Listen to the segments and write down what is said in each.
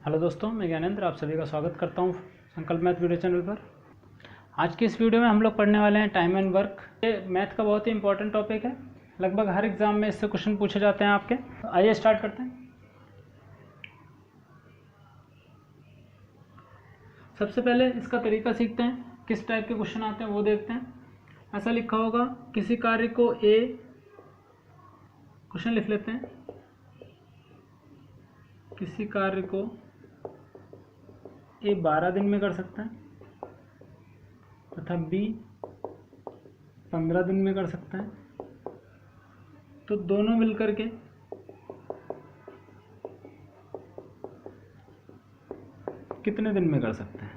Hello दोस्तों, मैं ज्ञानेंद्र आप सभी का स्वागत करता हूं संकल्प मैथ वीडियो चैनल पर। आज की इस वीडियो में हम लोग पढ़ने वाले हैं टाइम एंड वर्क। ये मैथ का बहुत ही इंपॉर्टेंट टॉपिक है, लगभग हर एग्जाम में इससे क्वेश्चन पूछे जाते हैं आपके। तो आइए स्टार्ट करते हैं। सबसे पहले इसका तरीका सीखते हैं, किस टाइप के क्वेश्चन आते हैं वो देखते हैं। ऐसा लिखा होगा, किसी कार्य को ए, क्वेश्चन लिख लेते हैं, किसी कार्य को ए 12 दिन में कर सकता है तथा बी 15 दिन में कर सकता है, तो दोनों मिलकर के कितने दिन में कर सकते हैं।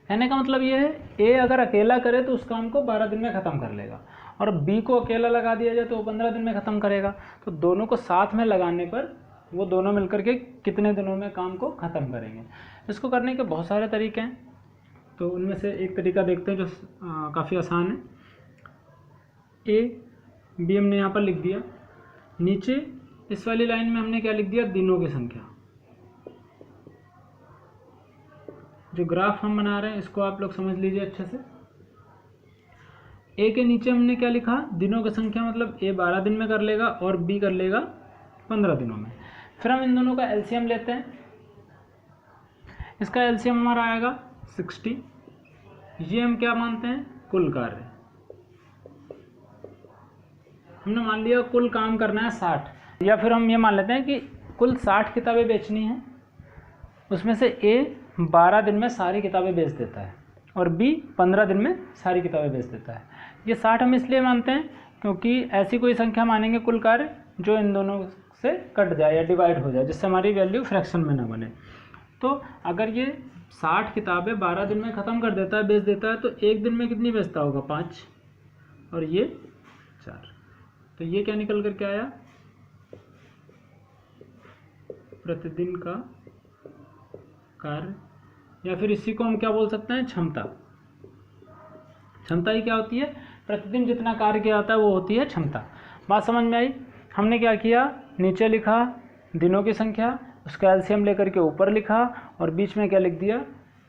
कहने का मतलब ये है, ए अगर अकेला करे तो उस काम को 12 दिन में ख़त्म कर लेगा, और बी को अकेला लगा दिया जाए तो वो 15 दिन में ख़त्म करेगा। तो दोनों को साथ में लगाने पर वो दोनों मिलकर के कितने दिनों में काम को ख़त्म करेंगे। इसको करने के बहुत सारे तरीके हैं, तो उनमें से एक तरीका देखते हैं जो काफ़ी आसान है। ए बी हमने यहाँ पर लिख दिया, नीचे इस वाली लाइन में हमने क्या लिख दिया, दिनों की संख्या। जो ग्राफ हम बना रहे हैं इसको आप लोग समझ लीजिए अच्छे से। ए के नीचे हमने क्या लिखा, दिनों की संख्या, मतलब ए 12 दिन में कर लेगा और बी कर लेगा 15 दिनों में। फिर हम इन दोनों का एलसीएम लेते हैं। इसका एलसीएम हमारा आएगा 60। ये हम क्या मानते हैं, कुल कार्य। हमने मान लिया कुल काम करना है 60, या फिर हम ये मान लेते हैं कि कुल 60 किताबें बेचनी हैं, उसमें से ए 12 दिन में सारी किताबें बेच देता है और बी 15 दिन में सारी किताबें बेच देता है। ये 60 हम इसलिए मानते हैं क्योंकि ऐसी कोई संख्या मानेंगे कुल कार्य जो इन दोनों से कट जाए या डिवाइड हो जाए, जिससे हमारी वैल्यू फ्रैक्शन में ना बने। तो अगर ये 60 किताबें 12 दिन में ख़त्म कर देता है, बेच देता है, तो एक दिन में कितनी बेचता होगा, 5, और ये 4। तो ये क्या निकल कर के आया, प्रतिदिन का कार्य, या फिर इसी को हम क्या बोल सकते हैं, क्षमता। क्षमता ही क्या होती है, प्रतिदिन जितना कार्य किया जाता है वो होती है क्षमता। बात समझ में आई। हमने क्या किया, नीचे लिखा दिनों की संख्या, उसका एलसीएम लेकर के ऊपर लिखा, और बीच में क्या लिख दिया,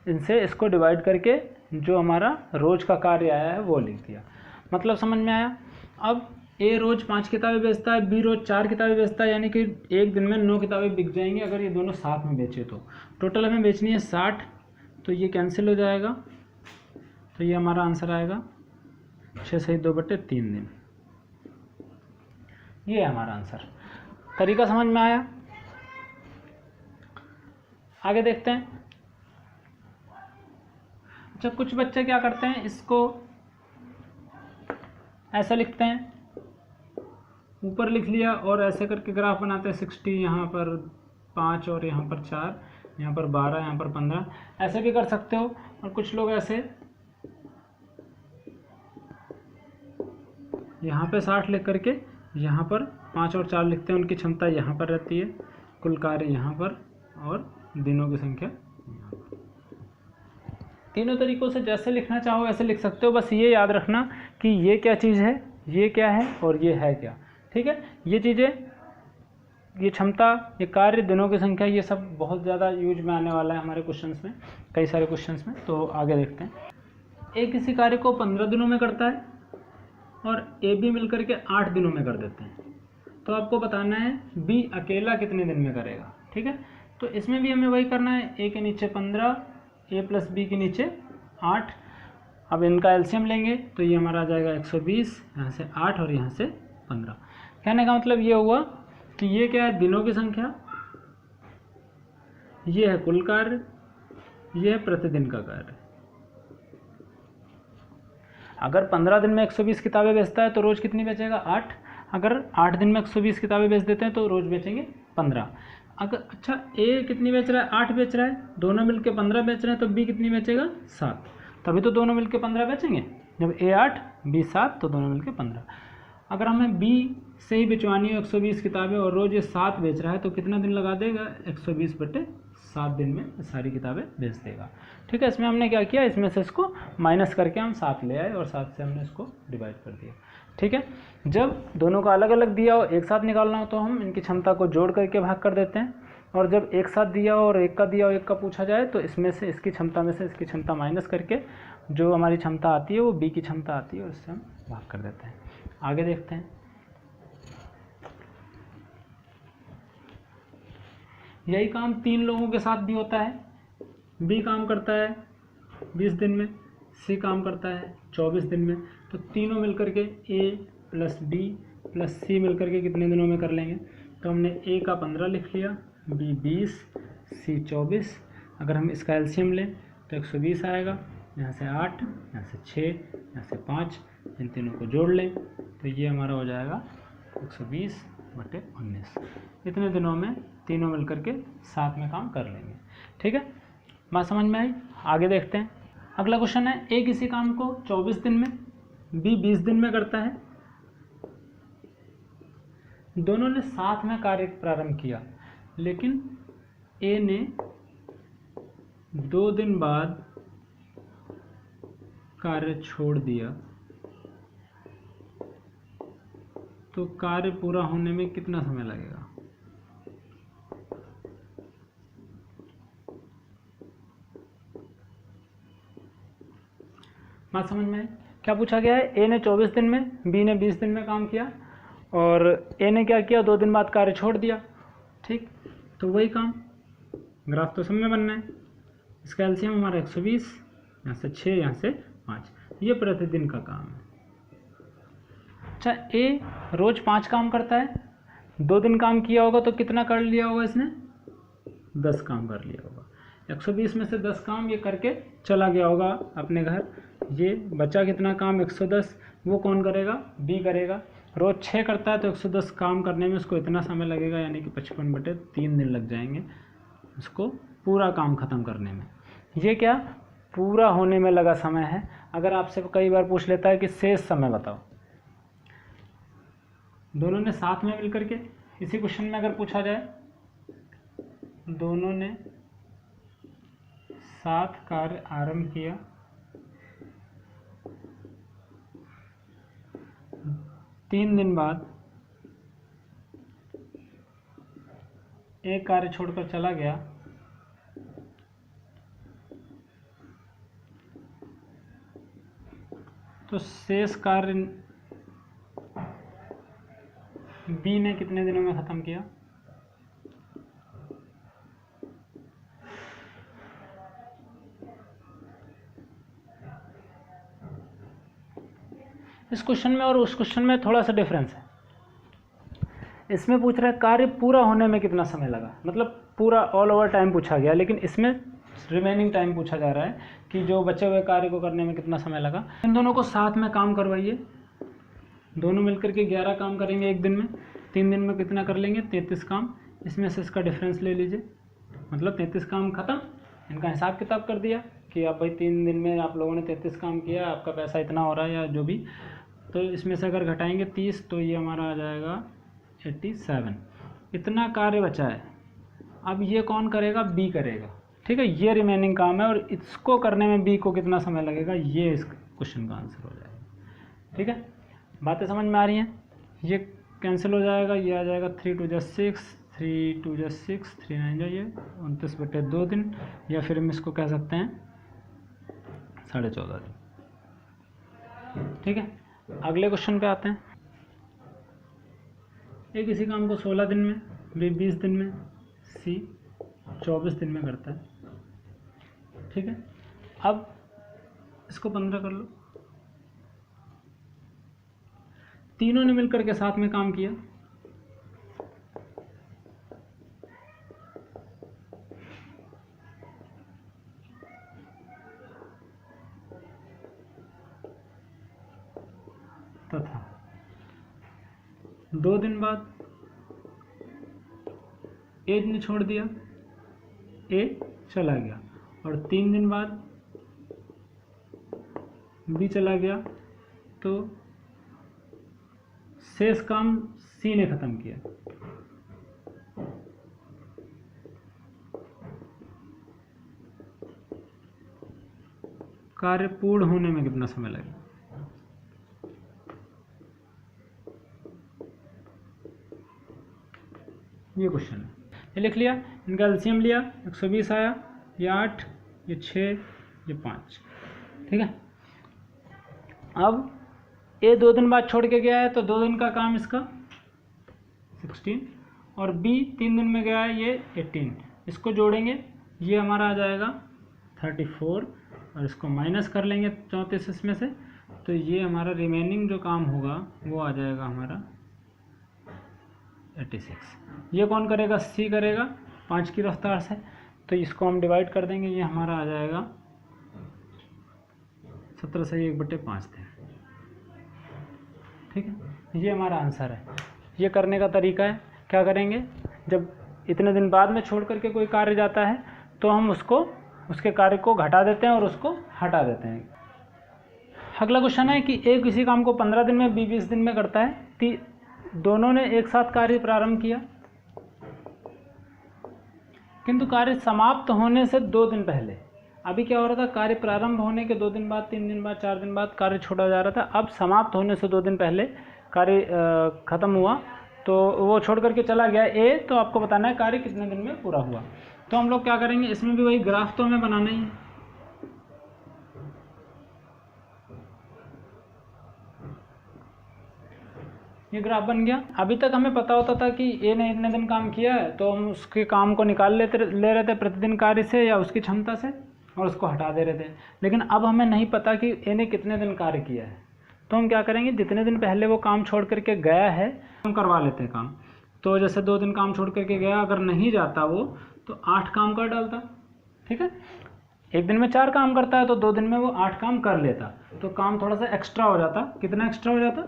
इनसे इसको डिवाइड करके जो हमारा रोज का कार्य आया है वो लिख दिया। मतलब समझ में आया। अब ए रोज़ 5 किताबें बेचता है, बी रोज़ 4 किताबें बेचता है, यानी कि एक दिन में 9 किताबें बिक जाएंगी अगर ये दोनों साथ में बेचे तो। टोटल हमें बेचनी है 60, तो ये कैंसिल हो जाएगा, तो ये हमारा आंसर आएगा 6 सही 2/3 दिन। ये है हमारा आंसर। तरीका समझ में आया। आगे देखते हैं। अच्छा, कुछ बच्चे क्या करते हैं, इसको ऐसा लिखते हैं, ऊपर लिख लिया और ऐसे करके ग्राफ बनाते हैं। 60 यहाँ पर 5 और यहाँ पर 4, यहाँ पर 12, यहाँ पर 15, ऐसे भी कर सकते हो। और कुछ लोग ऐसे यहाँ पे 60 लिख करके यहाँ पर 5 और 4 लिखते हैं। उनकी क्षमता यहाँ पर रहती है, कुल कार्य यहाँ पर, और दिनों की संख्या यहाँ पर। तीनों तरीकों से जैसे लिखना चाहो ऐसे लिख सकते हो। बस ये याद रखना कि ये क्या चीज़ है, ये क्या है और ये है क्या। ठीक है, ये चीज़ें, ये क्षमता, ये कार्य, दिनों की संख्या, ये सब बहुत ज़्यादा यूज में आने वाला है हमारे क्वेश्चंस में, कई सारे क्वेश्चंस में। तो आगे देखते हैं। ए किसी कार्य को 15 दिनों में करता है और ए बी मिलकर के 8 दिनों में कर देते हैं, तो आपको बताना है बी अकेला कितने दिन में करेगा। ठीक है, तो इसमें भी हमें वही करना है, ए के नीचे 15, ए प्लस बी के नीचे 8। अब इनका एलसीएम लेंगे तो ये हमारा आ जाएगा 120, यहाँ से 8 और यहाँ से 15। कहने का मतलब ये हुआ कि ये क्या है, दिनों की संख्या, ये है कुल कार्य, ये है प्रतिदिन का कार्य। अगर 15 दिन में 120 किताबें बेचता है तो रोज़ कितनी बेचेगा, 8। अगर 8 दिन में 120 किताबें बेच देते हैं तो रोज़ बेचेंगे 15। अगर अच्छा ए कितनी बेच रहा है, 8 बेच रहा है, दोनों मिलके 15 बेच रहे हैं, तो बी कितनी बेचेगा, 7। तभी तो दोनों मिलके 15 बेचेंगे। जब ए 8 बी 7 तो दोनों मिलके 15। अगर हमें बी से ही बेचवानी हो 120 किताबें और रोज़ ये 7 बेच रहा है, तो कितना दिन लगा देगा, 120/7 दिन में सारी किताबें बेच देगा। ठीक है, इसमें हमने क्या किया, इसमें से इसको माइनस करके हम 7 ले आए और 7 से हमने इसको डिवाइड कर दिया। ठीक है, जब दोनों का अलग अलग दिया हो, एक साथ निकालना हो, तो हम इनकी क्षमता को जोड़ करके भाग कर देते हैं। और जब एक साथ दिया हो और एक का दिया हो एक का पूछा जाए तो इसमें से इसकी क्षमता में से इसकी क्षमता माइनस करके जो हमारी क्षमता आती है वो बी की क्षमता आती है और इससे हम भाग कर देते हैं। आगे देखते हैं। यही काम 3 लोगों के साथ भी होता है। बी काम करता है 20 दिन में, सी काम करता है 24 दिन में, तो तीनों मिलकर के ए प्लस बी प्लस सी मिलकर के कितने दिनों में कर लेंगे? तो हमने ए का 15 लिख लिया, बी 20, सी 24। अगर हम इसका एलसीएम लें तो 120 आएगा। यहाँ से 8, यहाँ से 6, यहाँ से 5, इन तीनों को जोड़ लें तो ये हमारा हो जाएगा 120/19। इतने दिनों में तीनों मिलकर के साथ में काम कर लेंगे। ठीक है, बात समझ में आई? आगे देखते हैं। अगला क्वेश्चन है, ए किसी काम को 24 दिन में, बी 20 दिन में करता है। दोनों ने साथ में कार्य प्रारंभ किया, लेकिन ए ने 2 दिन बाद कार्य छोड़ दिया, तो कार्य पूरा होने में कितना समय लगेगा? बात समझ में है? क्या पूछा गया है? ए ने 24 दिन में, बी ने 20 दिन में काम किया और ए ने क्या किया? 2 दिन बाद कार्य छोड़ दिया। ठीक, तो वही काम, ग्राफ तो सब में बनना है। इसका एलसीएम हमारा 120, यहाँ से 6, यहाँ से 5, ये प्रतिदिन का काम है। अच्छा, ए रोज 5 काम करता है, 2 दिन काम किया होगा तो कितना कर लिया होगा इसने? 10 काम कर लिया होगा। 120 में से 10 काम ये करके चला गया होगा अपने घर। ये बचा कितना काम? 110। वो कौन करेगा? बी करेगा। रोज 6 करता है तो 110 काम करने में उसको इतना समय लगेगा, यानी कि 55/3 दिन लग जाएंगे उसको पूरा काम ख़त्म करने में। ये क्या पूरा होने में लगा समय है। अगर आपसे कई बार पूछ लेता है कि शेष समय बताओ, दोनों ने साथ में मिलकर के, इसी क्वेश्चन में अगर पूछा जाए दोनों ने साथ कार्य आरंभ किया, 3 दिन बाद एक कार्य छोड़कर चला गया, तो शेष कार्य बी ने कितने दिनों में खत्म किया? इस क्वेश्चन में और उस क्वेश्चन में थोड़ा सा डिफरेंस है। इसमें पूछ रहा है कार्य पूरा होने में कितना समय लगा, मतलब पूरा ऑल ओवर टाइम पूछा गया, लेकिन इसमें रिमेनिंग टाइम पूछा जा रहा है कि जो बचे हुए कार्य को करने में कितना समय लगा। इन दोनों को साथ में काम करवाइए, दोनों मिलकर के 11 काम करेंगे एक दिन में, 3 दिन में कितना कर लेंगे? 33 काम। इसमें से इसका डिफरेंस ले लीजिए, मतलब 33 काम ख़त्म। इनका हिसाब किताब कर दिया कि आप भाई 3 दिन में आप लोगों ने 33 काम किया, आपका पैसा इतना हो रहा है या जो भी। तो इसमें से अगर घटाएंगे 30 तो ये हमारा आ जाएगा 87। इतना कार्य बचा है, अब ये कौन करेगा? बी करेगा। ठीक है, ये रिमेनिंग काम है और इसको करने में बी को कितना समय लगेगा, ये इस क्वेश्चन का आंसर हो जाएगा। ठीक है, बातें समझ में आ रही हैं? ये कैंसिल हो जाएगा, ये आ जाएगा 3 2 जा 6, 3 2 जा 6, 3 9 जाइए 29/2 दिन, या फिर हम इसको कह सकते हैं 14.5 दिन। ठीक है, अगले क्वेश्चन पे आते हैं। ए किसी काम को 16 दिन में, बी 20 दिन में, सी 24 दिन में करता है। ठीक है, अब इसको 15 कर लो। तीनों ने मिलकर के साथ में काम किया, तथा 2 दिन बाद ए ने छोड़ दिया, ए चला गया, और 3 दिन बाद बी चला गया, तो शेष काम सी ने खत्म किया। कार्य पूर्ण होने में कितना समय लगेगा? ये क्वेश्चन है, ये लिख लिया। इनका एलसीएम लिया, 120 आया, ये 8, ये 6, ये 5, ठीक है। अब ए 2 दिन बाद छोड़ के गया है तो 2 दिन का काम इसका 16, और बी 3 दिन में गया है ये 18, इसको जोड़ेंगे ये हमारा आ जाएगा 34, और इसको माइनस कर लेंगे 34 इसमें से, तो ये हमारा रिमेनिंग जो काम होगा वो आ जाएगा हमारा 86। ये कौन करेगा? सी करेगा 5 की रफ्तार से, तो इसको हम डिवाइड कर देंगे, ये हमारा आ जाएगा 17 से 1/5 दिन, ठीक है। ये हमारा आंसर है। ये करने का तरीका है, क्या करेंगे, जब इतने दिन बाद में छोड़ करके कोई कार्य जाता है तो हम उसके कार्य को घटा देते हैं और उसको हटा देते हैं। अगला क्वेश्चन है कि ए किसी काम को 15 दिन में, बी 20 दिन में करता है। दोनों ने एक साथ कार्य प्रारंभ किया, किंतु कार्य समाप्त होने से 2 दिन पहले, अभी क्या हो रहा था, कार्य प्रारंभ होने के 2 दिन बाद, 3 दिन बाद, 4 दिन बाद कार्य छोड़ा जा रहा था। अब समाप्त होने से 2 दिन पहले कार्य खत्म हुआ तो वो छोड़ करके चला गया ए, तो आपको बताना है कार्य कितने दिन में पूरा हुआ। तो हम लोग क्या करेंगे, इसमें भी वही ग्राफ तो हमें बनाना ही है। ये ग्राफ बन गया। अभी तक हमें पता होता था कि ए ने इतने दिन काम किया है तो हम उसके काम को निकाल ले रहे थे प्रतिदिन कार्य से या उसकी क्षमता से, और उसको हटा दे रहे थे। लेकिन अब हमें नहीं पता कि ए ने कितने दिन कार्य किया है, तो हम क्या करेंगे, जितने दिन पहले वो काम छोड़ करके गया है हम करवा लेते हैं काम। तो जैसे 2 दिन काम छोड़ करके गया, अगर नहीं जाता वो तो 8 काम कर डालता, ठीक है। 1 दिन में 4 काम करता है तो 2 दिन में वो 8 काम कर लेता, तो काम थोड़ा सा एक्स्ट्रा हो जाता। कितना एक्स्ट्रा हो जाता?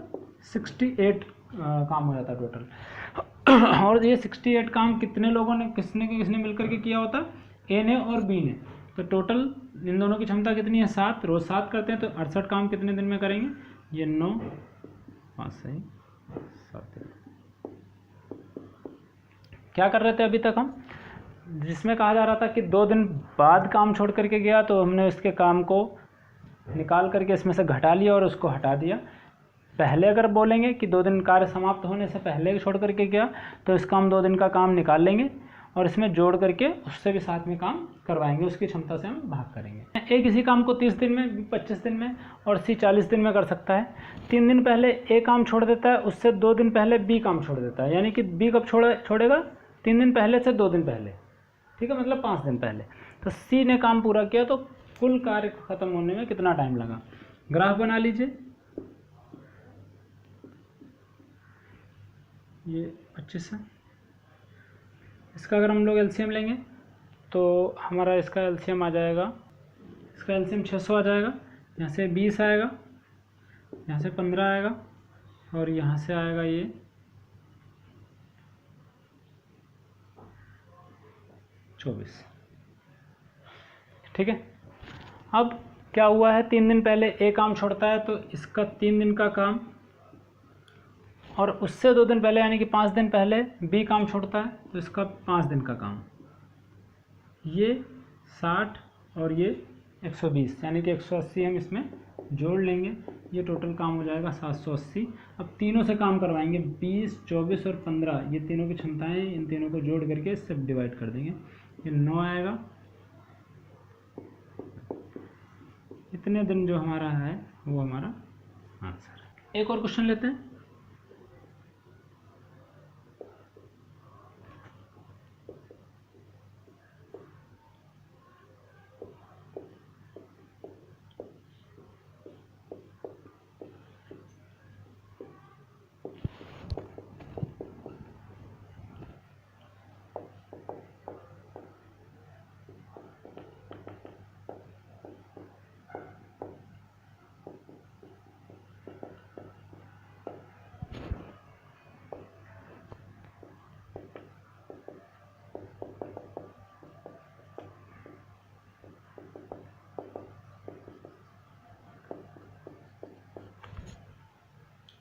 68 काम हो जाता टोटल। और ये 68 काम कितने लोगों ने, किसने मिलकर के किया होता? ए ने और बी ने। तो टोटल इन दोनों की क्षमता कितनी है? 7, रोज 7 करते हैं तो 68 काम कितने दिन में करेंगे? ये 9, 5 सही 7। क्या कर रहे थे अभी तक हम, जिसमें कहा जा रहा था कि 2 दिन बाद काम छोड़ करके गया तो हमने उसके काम को निकाल करके इसमें से घटा लिया और उसको हटा दिया। पहले अगर बोलेंगे कि 2 दिन कार्य समाप्त होने से पहले छोड़ करके गया तो इसका हम 2 दिन का काम निकाल लेंगे और इसमें जोड़ करके उससे भी साथ में काम करवाएंगे, उसकी क्षमता से हम भाग करेंगे। ए किसी काम को 30 दिन में, 25 दिन में और सी 40 दिन में कर सकता है। 3 दिन पहले ए काम छोड़ देता है, उससे 2 दिन पहले बी काम छोड़ देता है, यानी कि बी कब छोड़ेगा? 3 दिन पहले से 2 दिन पहले, ठीक है, मतलब 5 दिन पहले। तो सी ने काम पूरा किया, तो कुल कार्य खत्म होने में कितना टाइम लगा। ग्राफ बना लीजिए। ये 25 है, इसका अगर हम लोग एलसीएम लेंगे तो हमारा इसका एलसीएम आ जाएगा, इसका एलसीएम 600 आ जाएगा। यहाँ से 20 आएगा, यहाँ से 15 आएगा और यहाँ से आएगा ये 24, ठीक है। अब क्या हुआ है, 3 दिन पहले ए काम छोड़ता है तो इसका 3 दिन का काम, और उससे 2 दिन पहले यानी कि 5 दिन पहले बी काम छोड़ता है तो इसका 5 दिन का काम। ये 60 और ये 120 यानी कि 180 हम इसमें जोड़ लेंगे, ये टोटल काम हो जाएगा 780। अब तीनों से काम करवाएंगे, 20, 24 और 15, ये तीनों की क्षमताएं, इन तीनों को जोड़ करके इससे डिवाइड कर देंगे, ये 9 आएगा। इतने दिन जो हमारा है वो हमारा आंसर है। एक और क्वेश्चन लेते हैं।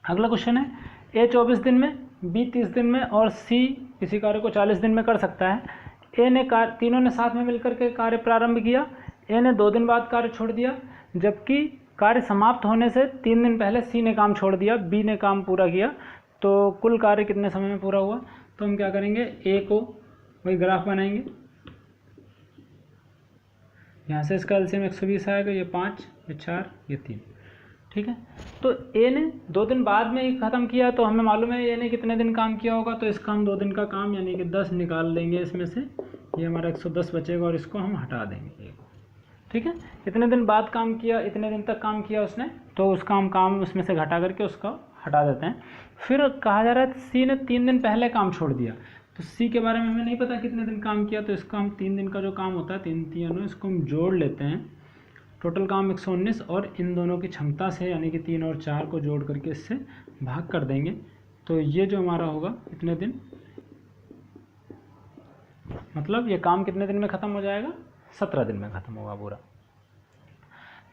अगला क्वेश्चन है, ए 24 दिन में, बी 30 दिन में और सी किसी कार्य को 40 दिन में कर सकता है। ए ने तीनों ने साथ में मिलकर के कार्य प्रारंभ किया। ए ने 2 दिन बाद कार्य छोड़ दिया, जबकि कार्य समाप्त होने से 3 दिन पहले सी ने काम छोड़ दिया, बी ने काम पूरा किया। तो कुल कार्य कितने समय में पूरा हुआ। तो हम क्या करेंगे, ए को वही ग्राफ बनाएंगे। यहाँ से इसका एलसीएम 120 आएगा, ये 5, ये 4, ये 3। ठीक है, तो ए ने 2 दिन बाद में ही ख़त्म किया, तो हमें मालूम है ए ने कितने दिन काम किया होगा, तो इसका हम 2 दिन का काम यानी कि 10 निकाल लेंगे इसमें से, ये हमारा 110 बचेगा और इसको हम हटा देंगे ए को। ठीक है, इतने दिन बाद काम किया, इतने दिन तक काम किया उसने, तो उसका हम काम उसमें से घटा करके उसका हटा देते हैं। फिर कहा जा रहा है सी ने 3 दिन पहले काम छोड़ दिया, तो सी के बारे में हमें नहीं पता कितने दिन काम किया, तो इसका हम 3 दिन का जो काम होता है 3 3 इसको हम जोड़ लेते हैं। टोटल काम 119 और इन दोनों की क्षमता से यानी कि 3 और 4 को जोड़ करके इससे भाग कर देंगे, तो ये जो हमारा होगा इतने दिन, मतलब ये काम कितने दिन में ख़त्म हो जाएगा, 17 दिन में ख़त्म होगा पूरा।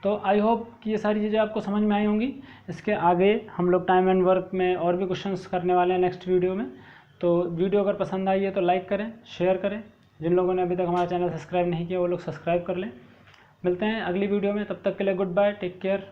तो आई होप कि ये सारी चीज़ें आपको समझ में आई होंगी। इसके आगे हम लोग टाइम एंड वर्क में और भी क्वेश्चंस करने वाले हैं नेक्स्ट वीडियो में। तो वीडियो अगर पसंद आई है तो लाइक करें, शेयर करें। जिन लोगों ने अभी तक हमारा चैनल सब्सक्राइब नहीं किया वो लोग सब्सक्राइब कर लें। मिलते हैं अगली वीडियो में, तब तक के लिए गुड बाय, टेक केयर।